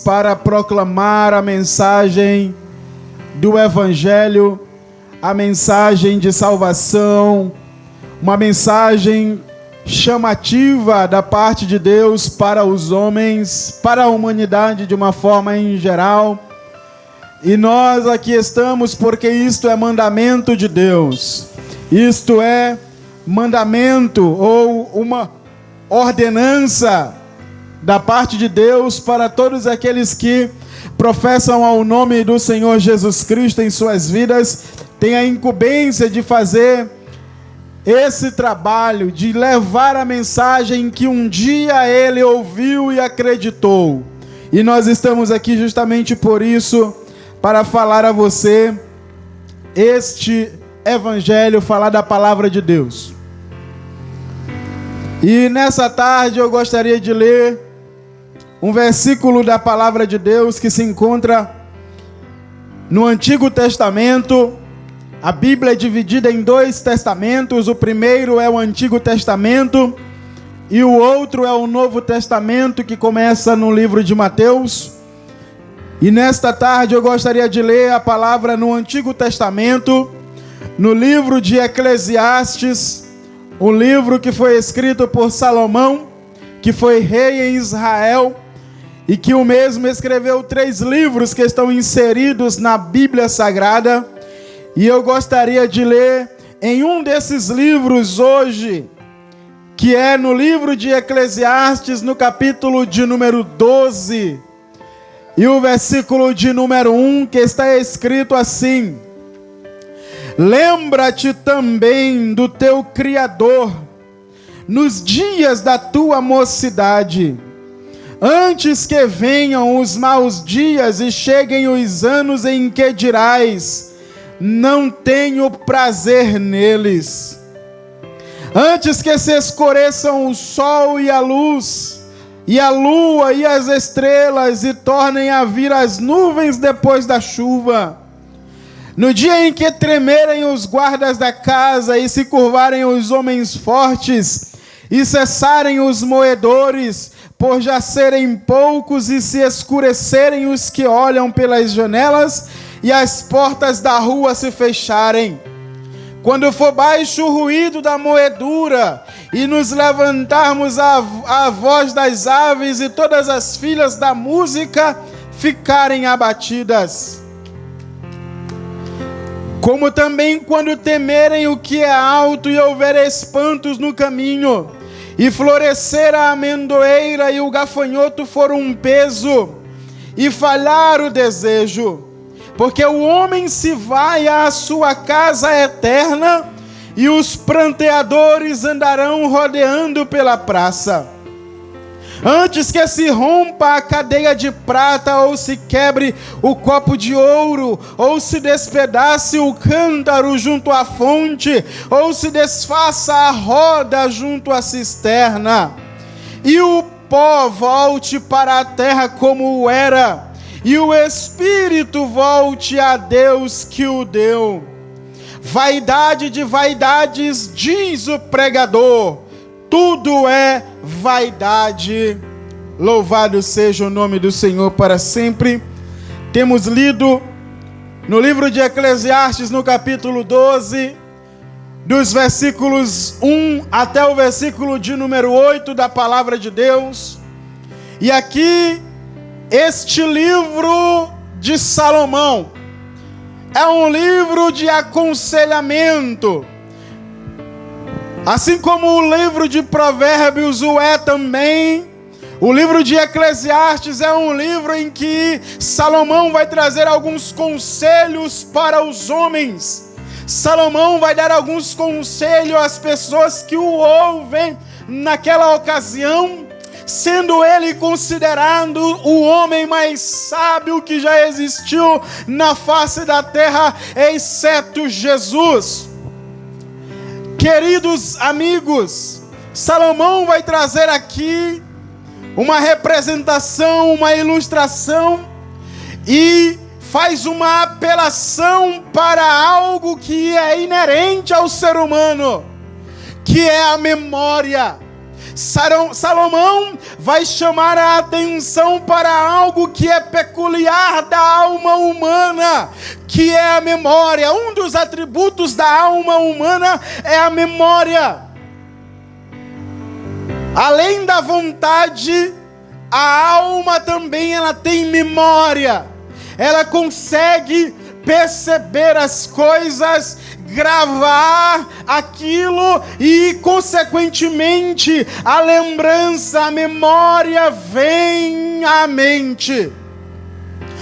para proclamar a mensagem do Evangelho, a mensagem de salvação, uma mensagem chamativa da parte de Deus para os homens, para a humanidade de uma forma em geral. E nós aqui estamos porque isto é mandamento de Deus. Isto é mandamento ou uma ordenança da parte de Deus para todos aqueles que professam ao nome do Senhor Jesus Cristo em suas vidas, têm a incumbência de fazer esse trabalho, de levar a mensagem que um dia ele ouviu e acreditou. E nós estamos aqui justamente por isso, para falar a você este Evangelho, falar da palavra de Deus. E nessa tarde eu gostaria de ler um versículo da palavra de Deus que se encontra no Antigo Testamento. A Bíblia é dividida em dois testamentos. O primeiro é o Antigo Testamento e o outro é o Novo Testamento, que começa no livro de Mateus. E nesta tarde eu gostaria de ler a palavra no Antigo Testamento, no livro de Eclesiastes, um livro que foi escrito por Salomão, que foi rei em Israel, e que o mesmo escreveu 3 livros que estão inseridos na Bíblia Sagrada. E eu gostaria de ler em um desses livros hoje, que é no livro de Eclesiastes, no capítulo de número 12, e o versículo de número 1, que está escrito assim: Lembra-te também do teu Criador nos dias da tua mocidade, antes que venham os maus dias e cheguem os anos em que dirás: não tenho prazer neles. Antes que se escureçam o sol e a luz, e a lua e as estrelas, e tornem a vir as nuvens depois da chuva. No dia em que tremerem os guardas da casa, e se curvarem os homens fortes, e cessarem os moedores, por já serem poucos, e se escurecerem os que olham pelas janelas, e as portas da rua se fecharem. Quando for baixo o ruído da moedura, e nos levantarmos a voz das aves, e todas as filhas da música ficarem abatidas. Como também quando temerem o que é alto, e houver espantos no caminho, e florescer a amendoeira e o gafanhoto for um peso, e falhar o desejo. Porque o homem se vai à sua casa eterna, e os pranteadores andarão rodeando pela praça. Antes que se rompa a cadeia de prata, ou se quebre o copo de ouro, ou se despedace o cântaro junto à fonte, ou se desfaça a roda junto à cisterna, e o pó volte para a terra como era, e o espírito volte a Deus que o deu. Vaidade de vaidades, diz o pregador, tudo é vaidade. Louvado seja o nome do Senhor para sempre. Temos lido no livro de Eclesiastes, no capítulo 12, dos versículos 1 até o versículo de número 8 da palavra de Deus. E aqui, este livro de Salomão é um livro de aconselhamento. Assim como o livro de Provérbios o é também, o livro de Eclesiastes é um livro em que Salomão vai trazer alguns conselhos para os homens. Salomão vai dar alguns conselhos às pessoas que o ouvem naquela ocasião, sendo ele considerado o homem mais sábio que já existiu na face da terra, exceto Jesus. Queridos amigos, Salomão vai trazer aqui uma representação, uma ilustração, e faz uma apelação para algo que é inerente ao ser humano, que é a memória. Salomão vai chamar a atenção para algo que é peculiar da alma humana, que é a memória. Um dos atributos da alma humana é a memória. Além da vontade, a alma também ela tem memória. Ela consegue perceber as coisas, gravar aquilo e, consequentemente, a lembrança, a memória vem à mente.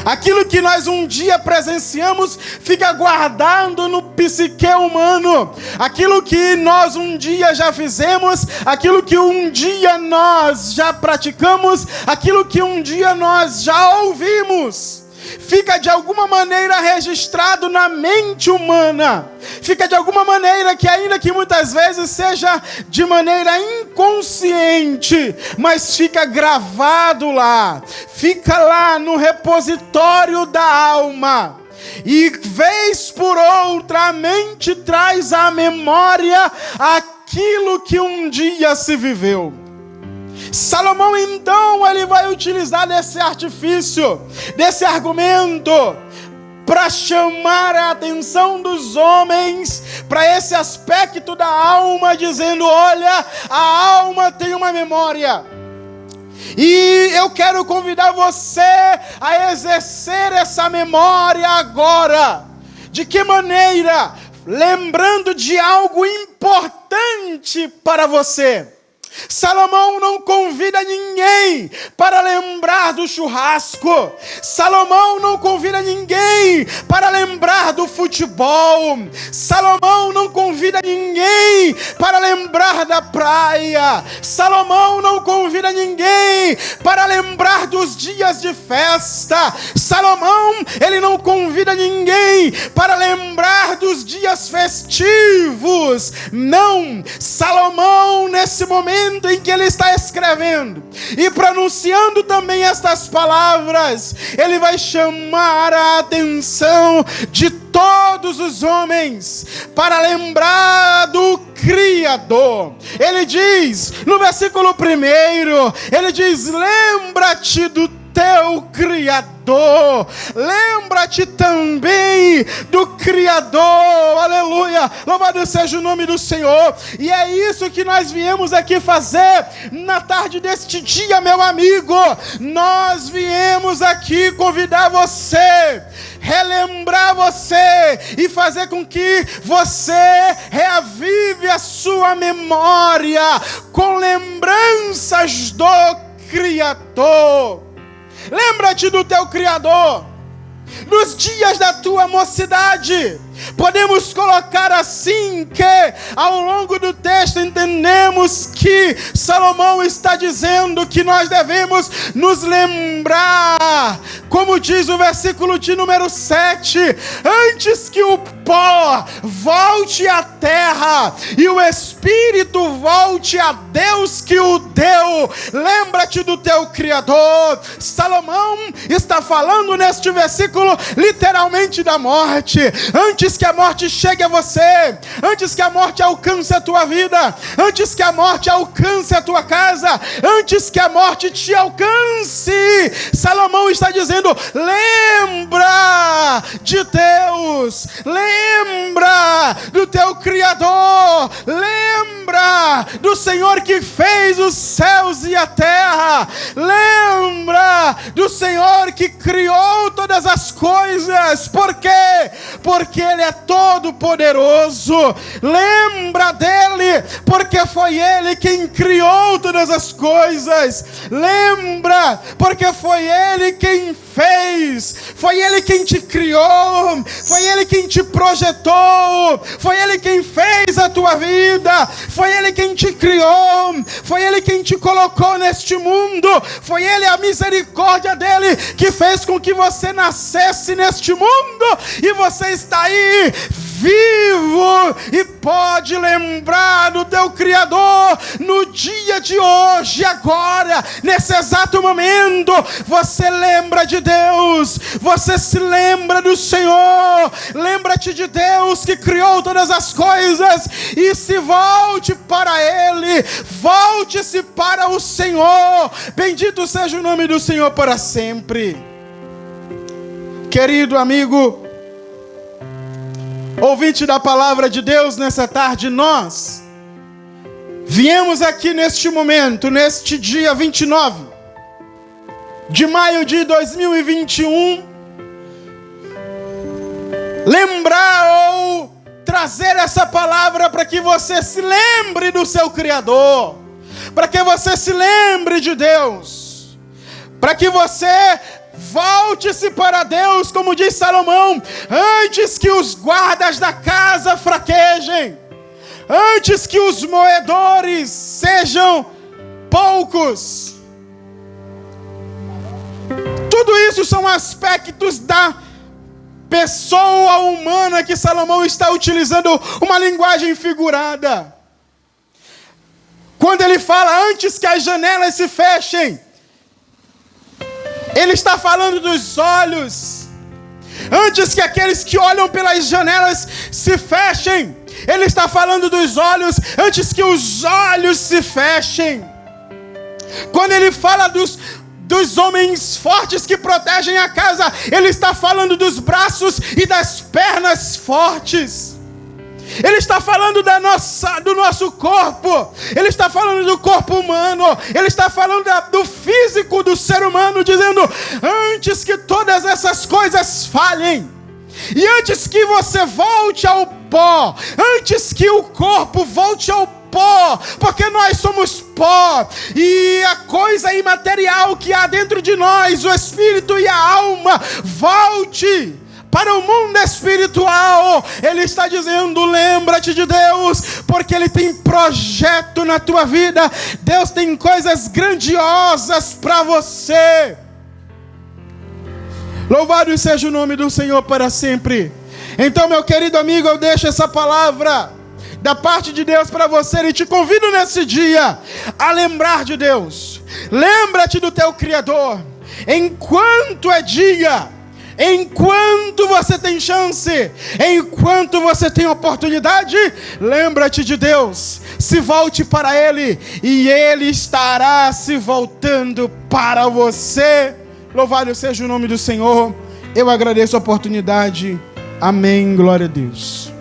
Aquilo que nós um dia presenciamos fica guardado no psique humano. Aquilo que nós um dia já fizemos, aquilo que um dia nós já praticamos, aquilo que um dia nós já ouvimos, fica de alguma maneira registrado na mente humana. Fica de alguma maneira que, ainda que muitas vezes seja de maneira inconsciente, mas fica gravado lá. Fica lá no repositório da alma. E vez por outra a mente traz à memória aquilo que um dia se viveu. Salomão então ele vai utilizar desse artifício, desse argumento, para chamar a atenção dos homens para esse aspecto da alma, dizendo: olha, a alma tem uma memória. E eu quero convidar você a exercer essa memória agora. De que maneira? Lembrando de algo importante para você. Salomão não convida ninguém para lembrar do churrasco. Salomão não convida ninguém para lembrar do futebol. Salomão não convida ninguém para lembrar da praia. Salomão não convida ninguém para lembrar dos dias de festa. Salomão, ele não convida ninguém para lembrar dos dias festivos. Não, Salomão, nesse momento em que ele está escrevendo e pronunciando também estas palavras, ele vai chamar a atenção de todos os homens para lembrar do Criador. Ele diz, no versículo 1, ele diz: lembra-te do teu Criador, lembra-te também do Criador, aleluia, louvado seja o nome do Senhor. E é isso que nós viemos aqui fazer na tarde deste dia, meu amigo. Nós viemos aqui convidar você, relembrar você e fazer com que você reavive a sua memória com lembranças do Criador. Lembra-te do teu Criador. Nos dias da tua mocidade, podemos colocar assim que, ao longo do texto, entendemos que Salomão está dizendo que nós devemos nos lembrar, como diz o versículo de número 7, antes que o pó volte à terra e o Espírito volte a Deus que o deu. Lembra-te do teu Criador. Salomão está falando neste versículo literalmente da morte. Antes que a morte chegue a você, antes que a morte alcance a tua vida, antes que a morte alcance a tua casa, antes que a morte te alcance, Salomão está dizendo: lembra de Deus, lembra do teu Criador, lembra do Senhor que fez os céus e a terra, lembra do Senhor que criou todas as coisas. Por quê? Porque Ele é todo poderoso. Lembra dele, porque foi Ele quem criou todas as coisas. Lembra, porque foi Ele quem fez, foi Ele quem te criou, foi Ele quem te projetou, foi Ele quem fez a tua vida, foi Ele quem te criou, foi Ele quem te colocou neste mundo, foi Ele, a misericórdia dele, que fez com que você nascesse neste mundo, e você está aí vivo e pode lembrar do teu Criador no dia de hoje, agora, nesse exato momento. Você lembra de Deus, você se lembra do Senhor, lembra-te de Deus que criou todas as coisas e se volte para Ele, volte-se para o Senhor. Bendito seja o nome do Senhor para sempre. Querido amigo, ouvinte da palavra de Deus, nessa tarde nós viemos aqui neste momento, neste dia 29 de maio de 2021, lembrar ou trazer essa palavra para que você se lembre do seu Criador, para que você se lembre de Deus, para que você volte-se para Deus, como diz Salomão, antes que os guardas da casa fraquejem, antes que os moedores sejam poucos. Tudo isso são aspectos da pessoa humana que Salomão está utilizando uma linguagem figurada. Quando ele fala antes que as janelas se fechem, ele está falando dos olhos. Antes que aqueles que olham pelas janelas se fechem, ele está falando dos olhos, antes que os olhos se fechem. Quando ele fala dos homens fortes que protegem a casa, ele está falando dos braços e das pernas fortes. Ele está falando do nosso corpo. Ele está falando do corpo humano. Ele está falando do físico do ser humano, dizendo, antes que todas essas coisas falhem, e antes que você volte ao pó, antes que o corpo volte ao pó, porque nós somos pó, e a coisa imaterial que há dentro de nós, o espírito e a alma, volte para o mundo espiritual. Ele está dizendo, lembra-te de Deus, porque Ele tem projeto na tua vida. Deus tem coisas grandiosas para você. Louvado seja o nome do Senhor para sempre. Então, meu querido amigo, eu deixo essa palavra da parte de Deus para você e te convido nesse dia a lembrar de Deus. Lembra-te do teu Criador, enquanto é dia, enquanto você tem chance, enquanto você tem oportunidade. Lembra-te de Deus, se volte para Ele e Ele estará se voltando para você. Louvado seja o nome do Senhor. Eu agradeço a oportunidade. Amém, glória a Deus.